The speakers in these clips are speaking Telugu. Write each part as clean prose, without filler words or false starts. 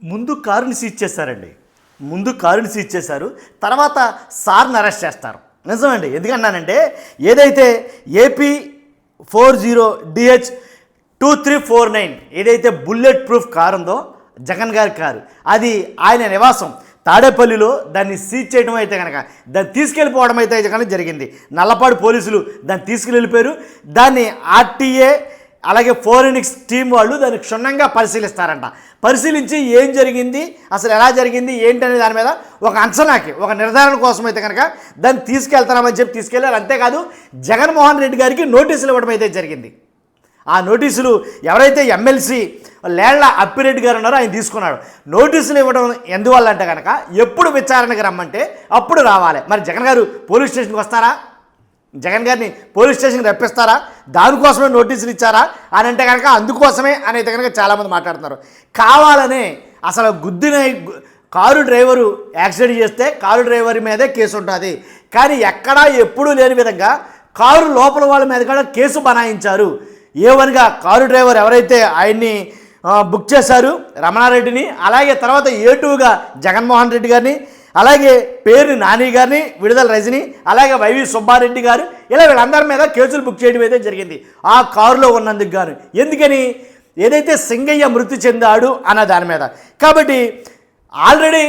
ముందు కారుని సీజ్ చేశారండి. ముందు కారుని సీజ్ చేశారు. తర్వాత సార్ని అరెస్ట్ చేస్తారు. నిజమండి. ఎందుకన్నానంటే ఏదైతే ఏపీ 40DH2349 ఏదైతే బుల్లెట్ ప్రూఫ్ కారు ఉందో జగన్ గారి కారు, అది ఆయన నివాసం తాడేపల్లిలో దాన్ని సీజ్ చేయడం అయితే కనుక దాన్ని తీసుకెళ్ళిపోవడం అయితే కనుక జరిగింది. నల్లపాడు పోలీసులు దాన్ని తీసుకెళ్ళిపోయారు. దాన్ని ఆర్టీఏ అలాగే ఫోరెనిక్స్ టీం వాళ్ళు దాన్ని క్షుణ్ణంగా పరిశీలిస్తారంట. పరిశీలించి ఏం జరిగింది, అసలు ఎలా జరిగింది ఏంటనే దాని మీద ఒక అంచనాకి, ఒక నిర్ధారణ కోసం అయితే కనుక దాన్ని తీసుకెళ్తామని చెప్పి తీసుకెళ్లారు. అంతేకాదు జగన్మోహన్ రెడ్డి గారికి నోటీసులు ఇవ్వడం అయితే జరిగింది. ఆ నోటీసులు ఎవరైతే ఎమ్మెల్సీ లేళ్ల అప్పిరెడ్డి గారు ఉన్నారో ఆయన తీసుకున్నాడు. నోటీసులు ఇవ్వడం ఎందువల్ల అంటే కనుక ఎప్పుడు విచారణకు రమ్మంటే అప్పుడు రావాలి. మరి జగన్ గారు పోలీస్ స్టేషన్కి వస్తారా? జగన్ గారిని పోలీస్ స్టేషన్కి రప్పిస్తారా? దానికోసమే నోటీసులు ఇచ్చారా అని అంటే కనుక అందుకోసమే అనేది కనుక చాలామంది మాట్లాడుతున్నారు. కావాలనే అసలు గుద్దిన కారు డ్రైవరు యాక్సిడెంట్ చేస్తే కారు డ్రైవర్ మీదే కేసు ఉంటుంది. కానీ ఎక్కడా ఎప్పుడూ లేని విధంగా కారు లోపల వాళ్ళ మీద కూడా కేసు బనాయించారు. ఏవన్గా కారు డ్రైవర్ ఎవరైతే ఆయన్ని బుక్ చేశారు రమణారెడ్డిని, అలాగే తర్వాత ఏటుగా జగన్మోహన్ రెడ్డి గారిని, అలాగే పేరు నాని గారిని, విడుదల రజని, అలాగే వైవి సుబ్బారెడ్డి గారు, ఇలా వీళ్ళందరి మీద కేసులు బుక్ చేయడం అయితే జరిగింది ఆ కారులో ఉన్నందుకు గాను. ఎందుకని? ఏదైతే సింగయ్య మృతి చెందాడు అన్న దాని మీద. కాబట్టి ఆల్రెడీ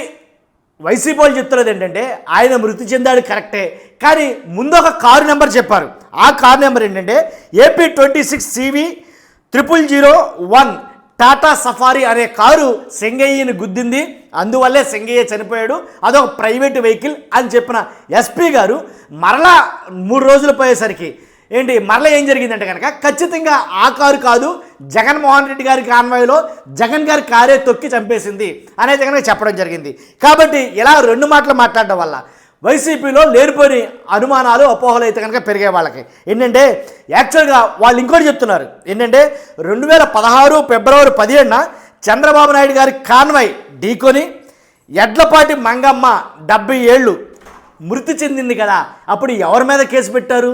వైసీపీ వాళ్ళు చెప్తున్నది ఏంటంటే ఆయన మృతి చెందాడు కరెక్టే, కానీ ముందు ఒక కారు నెంబర్ చెప్పారు. ఆ కారు నెంబర్ ఏంటంటే AP 26CV0001 టాటా సఫారీ అనే కారు సింగయ్యని గుద్దింది, అందువల్లే సింగయ్య చనిపోయాడు, అదొక ప్రైవేట్ వెహికల్ అని చెప్పిన ఎస్పీ గారు మరలా 3 రోజులు పోయేసరికి ఏంటి మరలా ఏం జరిగిందంటే కనుక ఖచ్చితంగా ఆ కారు కాదు, జగన్మోహన్ రెడ్డి గారి కాన్వాయ్లో జగన్ గారి కారే తొక్కి చంపేసింది అనేది కనుక చెప్పడం జరిగింది. కాబట్టి ఇలా 2 మాటలు మాట్లాడడం వల్ల వైసీపీలో లేనిపోని అనుమానాలు అపోహలు అయితే కనుక పెరిగే వాళ్ళకి. ఏంటంటే యాక్చువల్గా వాళ్ళు ఇంకోటి చెప్తున్నారు ఏంటంటే 2016 ఫిబ్రవరి 17న చంద్రబాబు నాయుడు గారి కాన్వాయ్ ఢీకొని ఎడ్లపాటి మంగమ్మ 70 ఏళ్ళు మృతి చెందింది కదా, అప్పుడు ఎవరి మీద కేసు పెట్టారు,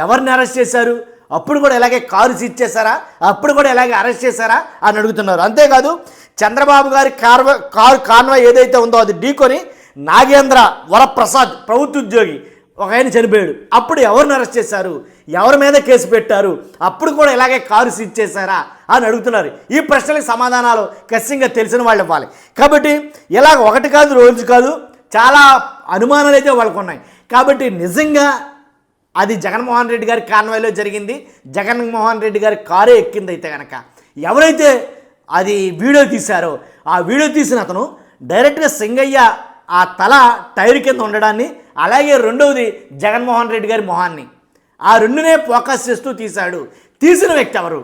ఎవరిని అరెస్ట్ చేశారు, అప్పుడు కూడా ఇలాగే కారు సీజ్ చేశారా, అప్పుడు కూడా ఇలాగే అరెస్ట్ చేశారా అని అడుగుతున్నారు. అంతేకాదు చంద్రబాబు గారి కారు కాన్వాయ్ ఏదైతే ఉందో అది ఢీకొని నాగేంద్ర వరప్రసాద్ ప్రభుత్వ ఉద్యోగి ఒక ఆయన చనిపోయాడు, అప్పుడు ఎవరిని అరెస్ట్ చేశారు, ఎవరి మీద కేసు పెట్టారు, అప్పుడు కూడా ఇలాగే కారు సీజ్ చేశారా అని అడుగుతున్నారు. ఈ ప్రశ్నలకు సమాధానాలు ఖచ్చితంగా తెలిసిన వాళ్ళు ఇవ్వాలి. కాబట్టి ఇలాగ ఒకటి కాదు రోజు కాదు చాలా అనుమానాలు అయితే వాళ్ళకు ఉన్నాయి. కాబట్టి నిజంగా అది జగన్మోహన్ రెడ్డి గారి కాన్వాయ్లో జరిగింది, జగన్మోహన్ రెడ్డి గారి కారే ఎక్కింది అయితే కనుక ఎవరైతే అది వీడియో తీశారో ఆ వీడియో తీసిన అతను డైరెక్ట్గా సింగయ్య ఆ తల టైర్ కింద ఉండడాన్ని, అలాగే రెండవది జగన్మోహన్ రెడ్డి గారి మొహాన్ని, ఆ రెండునే ఫోకస్ చేస్తూ తీశాడు. తీసిన వ్యక్తి ఎవరు?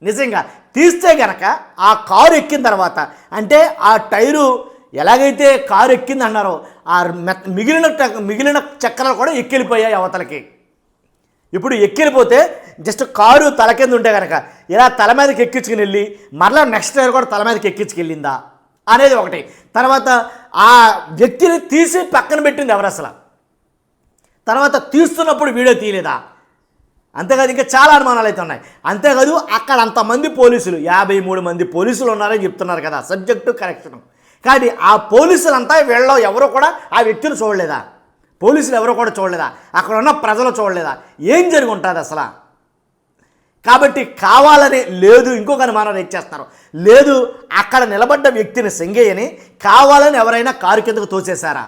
నిజంగా తీస్తే గనక ఆ కారు ఎక్కిన తర్వాత అంటే ఆ టైరు ఎలాగైతే కారు ఎక్కింది అన్నారో ఆ మిగిలిన చక్రాలు కూడా ఎక్కిలిపోయాయి అవతలకి. ఇప్పుడు ఎక్కిలిపోతే జస్ట్ కారు తల కింద ఉంటే కనుక ఇలా తల మీదకి ఎక్కించుకుని వెళ్ళి మరలా నెక్స్ట్ టైర్ కూడా తల మీదకి ఎక్కించుకెళ్ళిందా అనేది ఒకటి. తర్వాత ఆ వ్యక్తిని తీసి పక్కన పెట్టింది ఎవరు అసలు, తర్వాత తీస్తున్నప్పుడు వీడియో తీయలేదా, అంతేకాదు ఇంకా చాలా అనుమానాలు అయితే ఉన్నాయి. అంతేకాదు అక్కడ అంతమంది పోలీసులు 53 మంది పోలీసులు ఉన్నారని చెప్తున్నారు కదా, సబ్జెక్టు కరెక్షన్. కానీ ఆ పోలీసులంతా వీళ్ళలో ఎవరో కూడా ఆ వ్యక్తిని చూడలేదా, పోలీసులు ఎవరో కూడా చూడలేదా, అక్కడ ఉన్న ప్రజలు చూడలేదా, ఏం జరిగి ఉంటుంది అసలు? కాబట్టి కావాలని లేదు, ఇంకొక అనుమానం ఇచ్చేస్తారు, లేదు అక్కడ నిలబడ్డ వ్యక్తిని సింగయ్యని కావాలని ఎవరైనా కారు కిందకు తోసేశారా?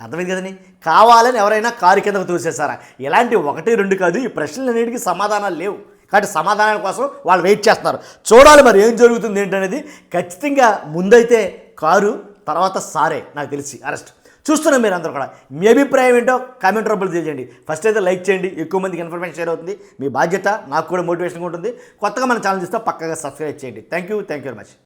అర్థమైంది కదండి, కావాలని ఎవరైనా కారు కిందకు తోసేశారా? ఇలాంటి 1, 2 కాదు, ఈ ప్రశ్నలన్నిటికీ సమాధానాలు లేవు. కాబట్టి సమాధానాల కోసం వాళ్ళు వెయిట్ చేస్తున్నారు. చూడాలి మరి ఏం జరుగుతుంది ఏంటనేది. ఖచ్చితంగా ముందైతే కారు, తర్వాత సారే నాకు తెలిసి అరెస్ట్. చూస్తున్నాం మీరు అందరూ కూడా. మీ అభిప్రాయం ఏంటో కామెంట్ రూపంలో తెలియజేయండి. ఫస్ట్ అయితే లైక్ చేయండి, ఎక్కువ మందికి ఇన్ఫర్మేషన్ షేర్ అవుతుంది, మీ బాధ్యత, నాకు కూడా మోటివేషన్గా ఉంటుంది. కొత్తగా మన ఛానల్ చూస్తే పక్కగా సబ్స్క్రైబ్ చేయండి. Thank you very much.